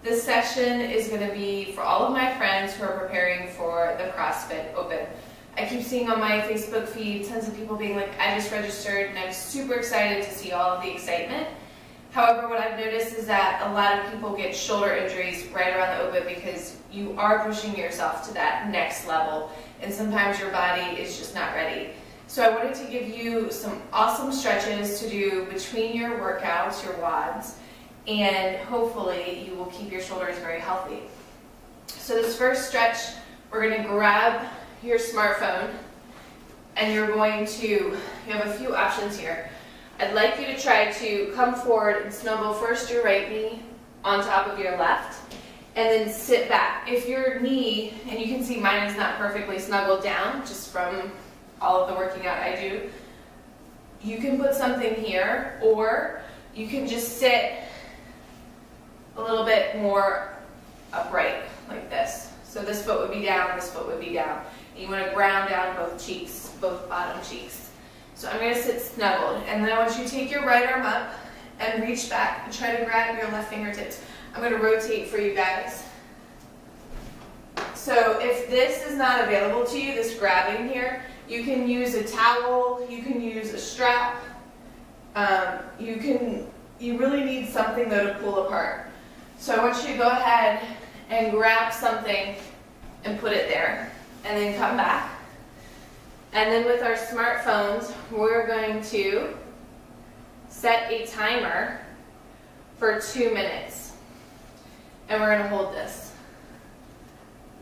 This session is going to be for all of my friends who are preparing for the CrossFit Open. I keep seeing on my Facebook feed tons of people being like, I just registered, and I'm super excited to see all of the excitement. However, what I've noticed is that a lot of people get shoulder injuries right around the Open because you are pushing yourself to that next level, and sometimes your body is just not ready. So I wanted to give you some awesome stretches to do between your workouts, your WODs, and hopefully you will keep your shoulders very healthy. So this first stretch, we're going to grab your smartphone, and you have a few options here. I'd like you to try to come forward and snuggle first your right knee on top of your left, and then sit back. If your knee, and you can see mine is not perfectly snuggled down just from all of the working out I do, you can put something here, or you can just sit a little bit more upright like this. So this foot would be down, this foot would be down. And you want to ground down both cheeks, both bottom cheeks. So I'm going to sit snuggled, and then I want you to take your right arm up and reach back and try to grab your left fingertips. I'm going to rotate for you guys. So if this is not available to you, this grabbing here, you can use a towel, you can use a strap. You really need something though to pull apart. So I want you to go ahead and grab something and put it there, and then come back. And then with our smartphones, we're going to set a timer for 2 minutes. And we're going to hold this.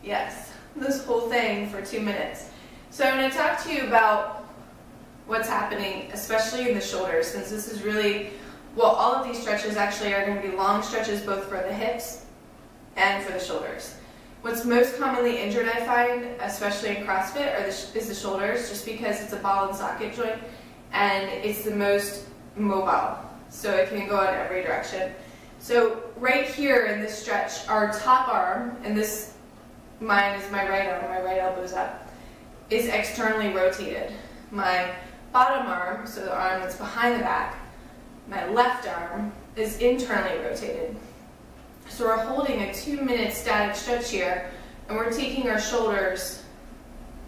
Yes, this whole thing for 2 minutes. So I'm going to talk to you about what's happening, especially in the shoulders, since this is really, well, all of these stretches actually are going to be long stretches both for the hips and for the shoulders. What's most commonly injured, I find, especially in CrossFit, is the shoulders, just because it's a ball and socket joint, and it's the most mobile, so it can go in every direction. So right here in this stretch, our top arm, and this, mine is my right arm, my right elbow's up, is externally rotated. My bottom arm, so the arm that's behind the back, my left arm is internally rotated. So we're holding a 2-minute static stretch here, and we're taking our shoulders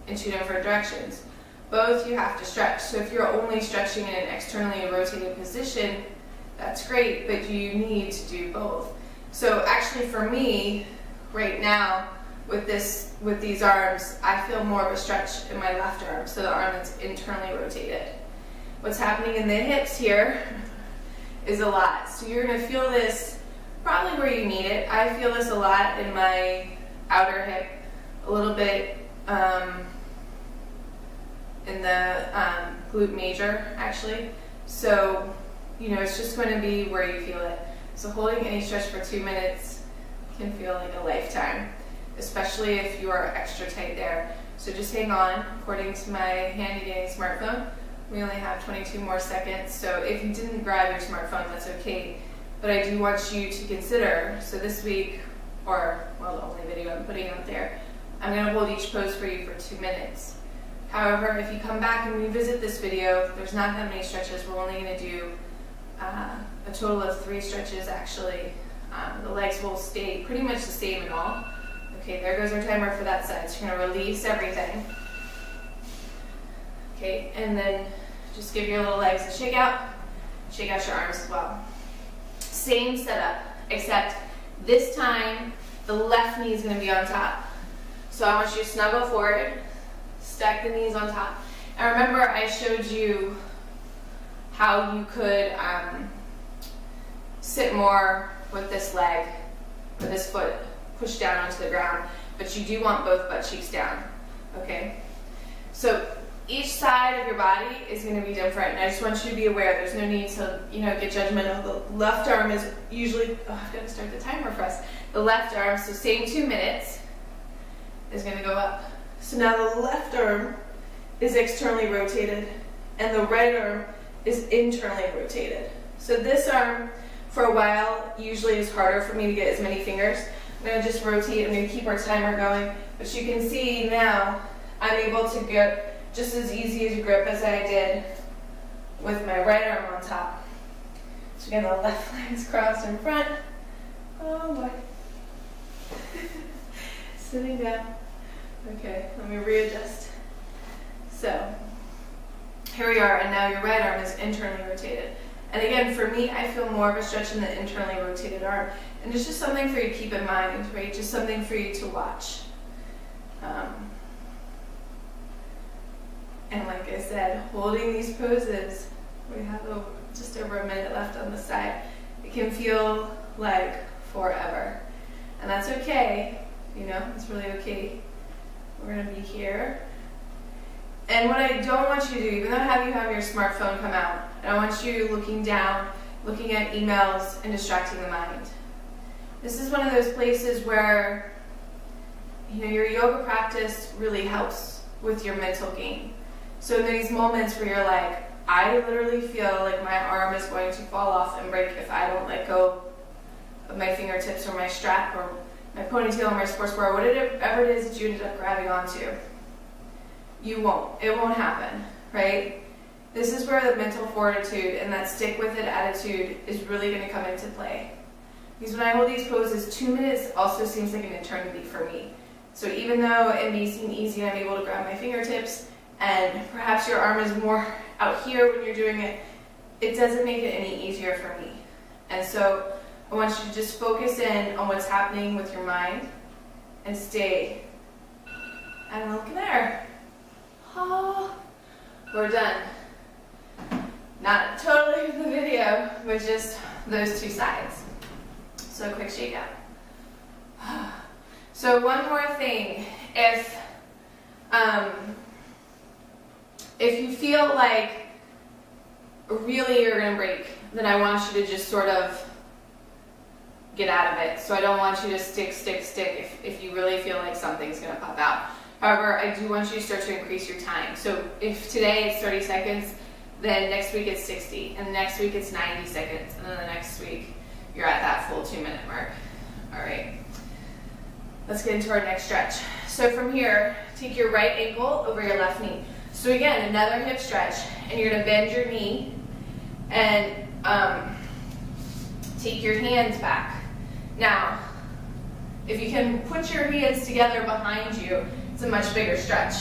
in 2 different directions. Both you have to stretch. So if you're only stretching in an externally rotated position, that's great, but you need to do both. So actually for me, right now, with these arms, I feel more of a stretch in my left arm, so the arm that's internally rotated. What's happening in the hips here is a lot. So you're going to feel this probably where you need it. I feel this a lot in my outer hip, a little bit in the glute major, actually. So, it's just going to be where you feel it. So holding any stretch for 2 minutes can feel like a lifetime, especially if you are extra tight there. So just hang on. According to my handy-dandy smartphone, we only have 22 more seconds. So if you didn't grab your smartphone, that's okay. But I do want you to consider, so this week, or, well, the only video I'm putting out there, I'm going to hold each pose for you for 2 minutes. However, if you come back and revisit this video, there's not that many stretches. We're only going to do a total of 3 stretches, actually. The legs will stay pretty much the same and all. Okay, there goes our timer for that side. So you're going to release everything. Okay, and then just give your little legs a shake out. Shake out your arms as well. Same setup, except this time the left knee is going to be on top. So I want you to snuggle forward, stack the knees on top. And remember, I showed you how you could sit more with this leg, or this foot pushed down onto the ground, but you do want both butt cheeks down, okay? So each side of your body is going to be different, and I just want you to be aware. There's no need to, get judgmental. The left arm is usually, I've got to start the timer for us. The left arm, so same 2 minutes, is going to go up. So now the left arm is externally rotated, and the right arm is internally rotated. So this arm, for a while, usually is harder for me to get as many fingers. I'm going to just rotate. I'm going to keep our timer going. But you can see now I'm able to get just as easy as a grip as I did with my right arm on top. So again, the left leg is crossed in front. Oh boy. Sitting down. Okay, let me readjust. So, here we are, and now your right arm is internally rotated. And again, for me, I feel more of a stretch in the internally rotated arm. And it's just something for you to keep in mind, right? Just something for you to watch. And like I said, holding these poses, we have just over a minute left on the side. It can feel like forever. And that's okay, you know, it's really okay. We're gonna be here. And what I don't want you to do, even though you have your smartphone come out, I don't want you looking down, looking at emails, and distracting the mind. This is one of those places where, you know, your yoga practice really helps with your mental game. So in these moments where you're like, I literally feel like my arm is going to fall off and break if I don't let go of my fingertips or my strap or my ponytail or my sports bra, whatever it is that you ended up grabbing onto. You won't. It won't happen, right? This is where the mental fortitude and that stick with it attitude is really going to come into play. Because when I hold these poses, 2 minutes also seems like an eternity for me. So even though it may seem easy and I'm able to grab my fingertips, and perhaps your arm is more out here when you're doing it, it doesn't make it any easier for me. And so I want you to just focus in on what's happening with your mind and stay. And look there. Oh, we're done. Not totally with the video, but just those two sides. So a quick shake out. So one more thing, if you feel like really you're gonna break, then I want you to just sort of get out of it. So I don't want you to stick if you really feel like something's gonna pop out. However, I do want you to start to increase your time. So if today it's 30 seconds, then next week it's 60, and next week it's 90 seconds, and then the next week you're at that full 2-minute mark. All right, let's get into our next stretch. So from here, take your right ankle over your left knee. So again, another hip stretch, and you're gonna bend your knee and take your hands back. Now, if you can put your hands together behind you, it's a much bigger stretch.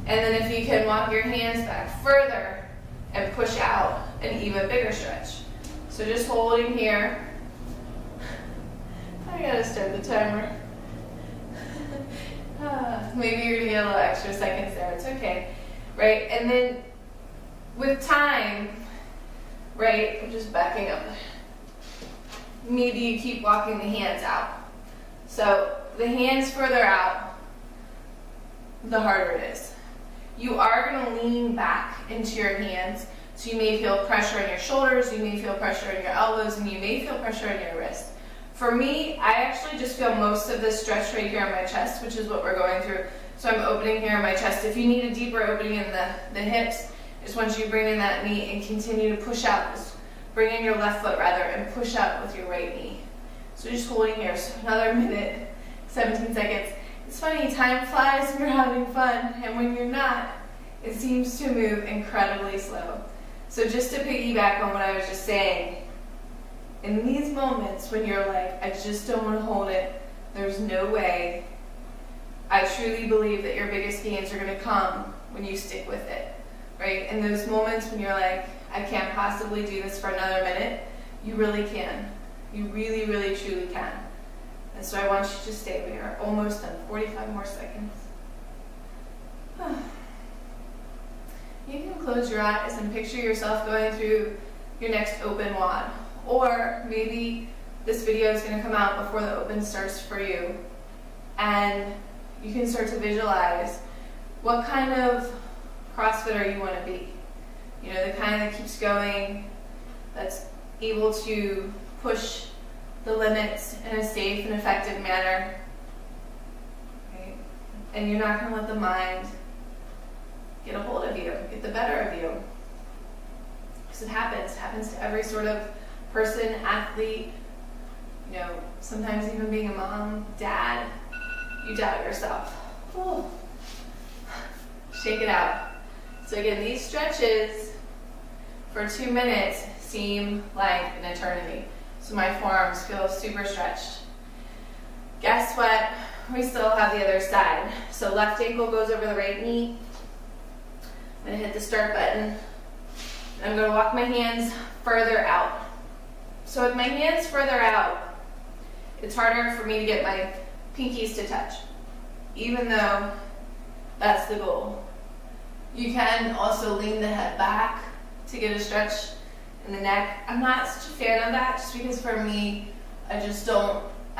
And then if you can walk your hands back further and push out, an even bigger stretch. So just holding here. I gotta start the timer. Maybe you're gonna get a little extra seconds there, it's okay. Right, and then with time, right, I'm just backing up. Maybe you keep walking the hands out. So the hands further out, the harder it is. You are going to lean back into your hands, so you may feel pressure on your shoulders, you may feel pressure on your elbows, and you may feel pressure on your wrists. For me, I actually just feel most of this stretch right here on my chest, which is what we're going through. So I'm opening here in my chest. If you need a deeper opening in the hips, just want you to bring in that knee and continue to push out. Just bring in your left foot rather and push out with your right knee. So just holding here, so another minute, 17 seconds. It's funny, time flies when you're having fun, and when you're not, it seems to move incredibly slow. So just to piggyback on what I was just saying, in these moments when you're like, I just don't want to hold it, there's no way, I truly believe that your biggest gains are going to come when you stick with it, right? In those moments when you're like, I can't possibly do this for another minute, you really can. You really, really, truly can. And so I want you to stay. We are almost done. 45 more seconds. You can close your eyes and picture yourself going through your next open WOD. Or maybe this video is going to come out before the open starts for you. And you can start to visualize what kind of CrossFitter you want to be. You know, the kind that keeps going, that's able to push the limits in a safe and effective manner. Right? And you're not going to let the mind get a hold of you, get the better of you. Because it happens to every sort of person, athlete, you know, sometimes even being a mom, dad, you doubt yourself. Ooh. Shake it out. So again, these stretches for 2 minutes seem like an eternity. So my forearms feel super stretched. Guess what? We still have the other side. So left ankle goes over the right knee. I'm gonna hit the start button. And I'm gonna walk my hands further out. So with my hands further out, it's harder for me to get my pinkies to touch, even though that's the goal. You can also lean the head back to get a stretch in the neck. I'm not such a fan of that just because for me, I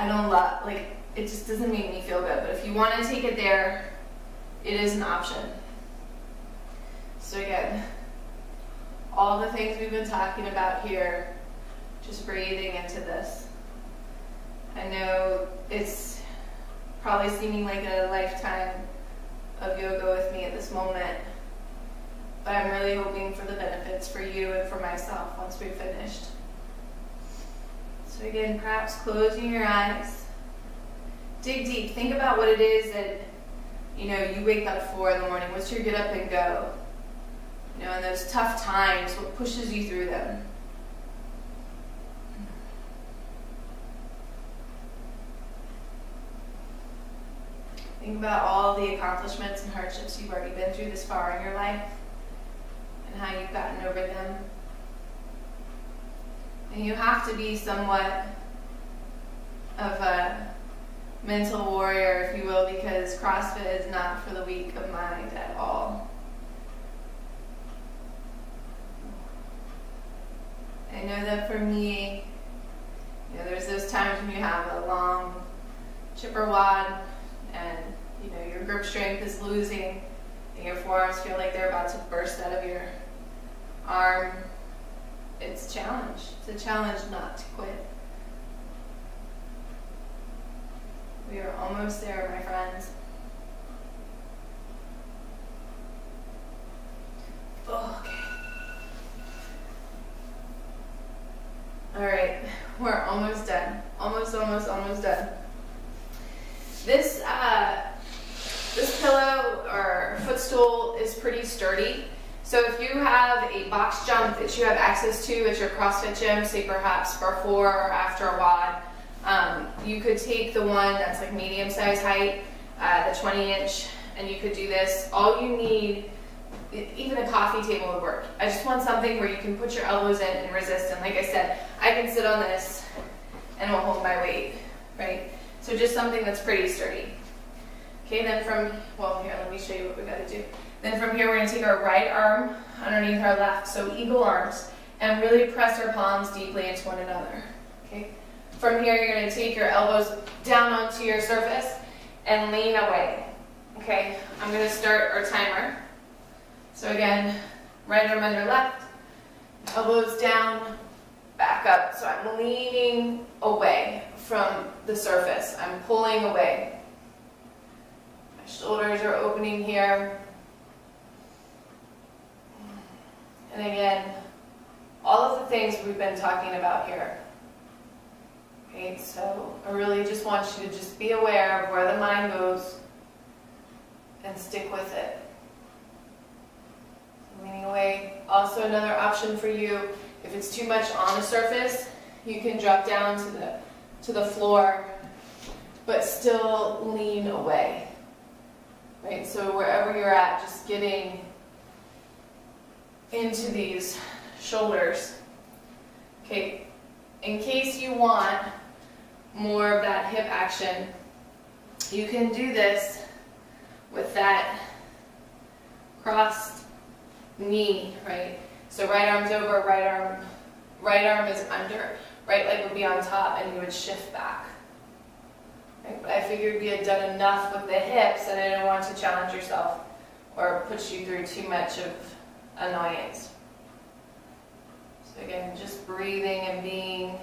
don't love, like, it just doesn't make me feel good. But if you want to take it there, it is an option. So again, all the things we've been talking about here, just breathing into this. I know it's probably seeming like a lifetime of yoga with me at this moment, but I'm really hoping for the benefits for you and for myself once we've finished. So again, perhaps closing your eyes. Dig deep. Think about what it is that, you wake up at 4 in the morning. What's your get up and go? In those tough times, what pushes you through them? Think about all the accomplishments and hardships you've already been through this far in your life and how you've gotten over them. And you have to be somewhat of a mental warrior, if you will, because CrossFit is not for the weak of mind at all. I know that for me, there's those times when you have a long chipper wad and your grip strength is losing and your forearms feel like they're about to burst out of your arm. It's a challenge. It's a challenge not to quit. We are almost there, my friends. Okay. All right, we're almost done. Almost done. This pillow or footstool is pretty sturdy. So if you have a box jump that you have access to at your CrossFit gym, say perhaps before or after a WOD, you could take the one that's like medium size height, the 20-inch, and you could do this. All you need, even a coffee table would work. I just want something where you can put your elbows in and resist. And like I said, I can sit on this and it will hold my weight, right? So just something that's pretty sturdy. Okay, then here, let me show you what we gotta do. Then from here, we're gonna take our right arm underneath our left, so eagle arms, and really press our palms deeply into one another, okay? From here, you're gonna take your elbows down onto your surface and lean away, okay? I'm gonna start our timer. So again, right arm under left, elbows down, back up. So I'm leaning away from the surface. I'm pulling away. My shoulders are opening here. And again, all of the things we've been talking about here. Okay, so I really just want you to just be aware of where the mind goes and stick with it. Leaning away. Also another option for you, if it's too much on the surface, you can drop down to the floor, but still lean away. Right? So wherever you're at, just getting into these shoulders. Okay, in case you want more of that hip action, you can do this with that crossed knee, right? So right arm's over, right arm is under, right leg would be on top, and you would shift back. Right? But I figured we had done enough with the hips, and I didn't want to challenge yourself or push you through too much of annoyance. So again, just breathing and being,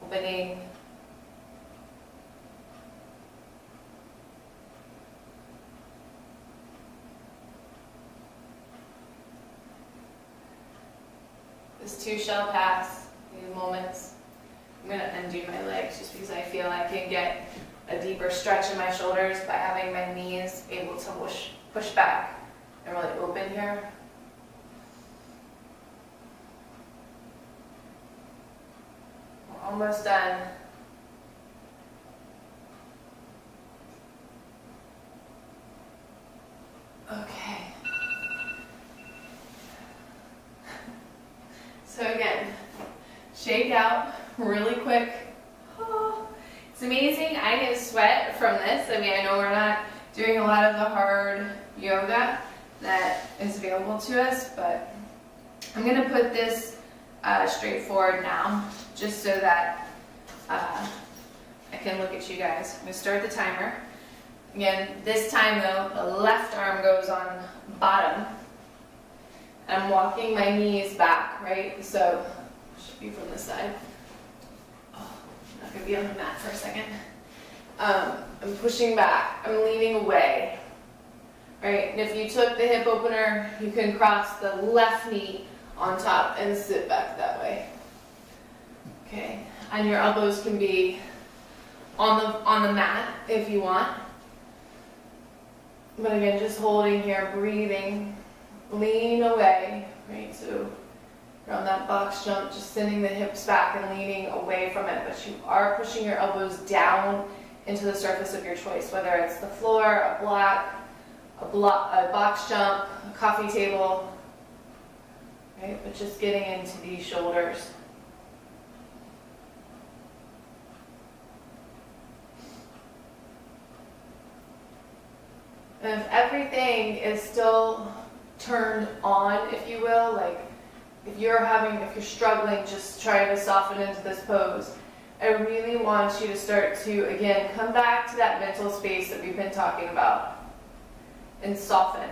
opening. This too shall pass, these moments. I'm going to undo my legs just because I feel I can get a deeper stretch in my shoulders by having my knees able to push back and really open here. We're almost done. out really quick. Oh, it's amazing. I get sweat from this. I mean, I know we're not doing a lot of the hard yoga that is available to us, but I'm going to put this straight forward now, just so that I can look at you guys. I'm going to start the timer. Again, this time though, the left arm goes on bottom. I'm walking my knees back, right? So, should be from this side. Oh, I'm not going to be on the mat for a second. I'm pushing back. I'm leaning away. Right? And if you took the hip opener, you can cross the left knee on top and sit back that way. Okay? And your elbows can be on the mat if you want. But again, just holding here, breathing, lean away, right? So you're on that box jump, just sending the hips back and leaning away from it, but you are pushing your elbows down into the surface of your choice, whether it's the floor, a block, a box jump, a coffee table, right? But just getting into these shoulders. And if everything is still turned on, if you will, like if you're struggling, just trying to soften into this pose, I really want you to start to, again, come back to that mental space that we've been talking about and soften,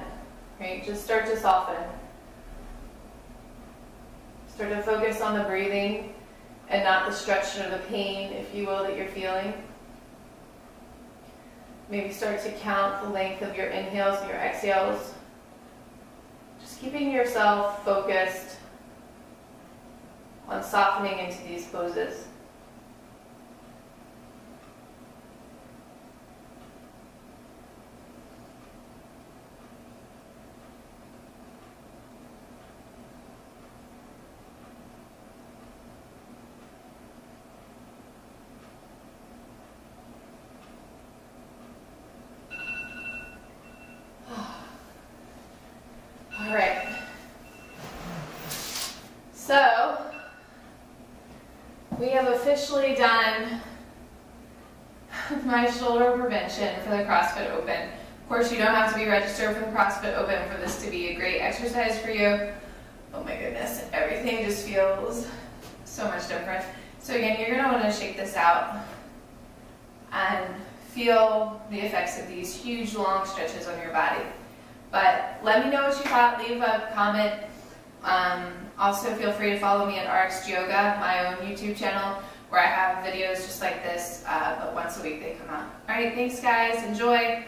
right? Just start to soften. Start to focus on the breathing and not the stretch or the pain, if you will, that you're feeling. Maybe start to count the length of your inhales and your exhales. Just keeping yourself focused on softening into these poses. All right. So, we have officially done my shoulder prevention for the CrossFit Open. Of course, you don't have to be registered for the CrossFit Open for this to be a great exercise for you. Oh my goodness, everything just feels so much different. So again, you're going to want to shake this out and feel the effects of these huge long stretches on your body. But let me know what you thought. Leave a comment. Also, feel free to follow me at RX Yoga, my own YouTube channel, where I have videos just like this, but once a week they come out. All right, thanks guys. Enjoy.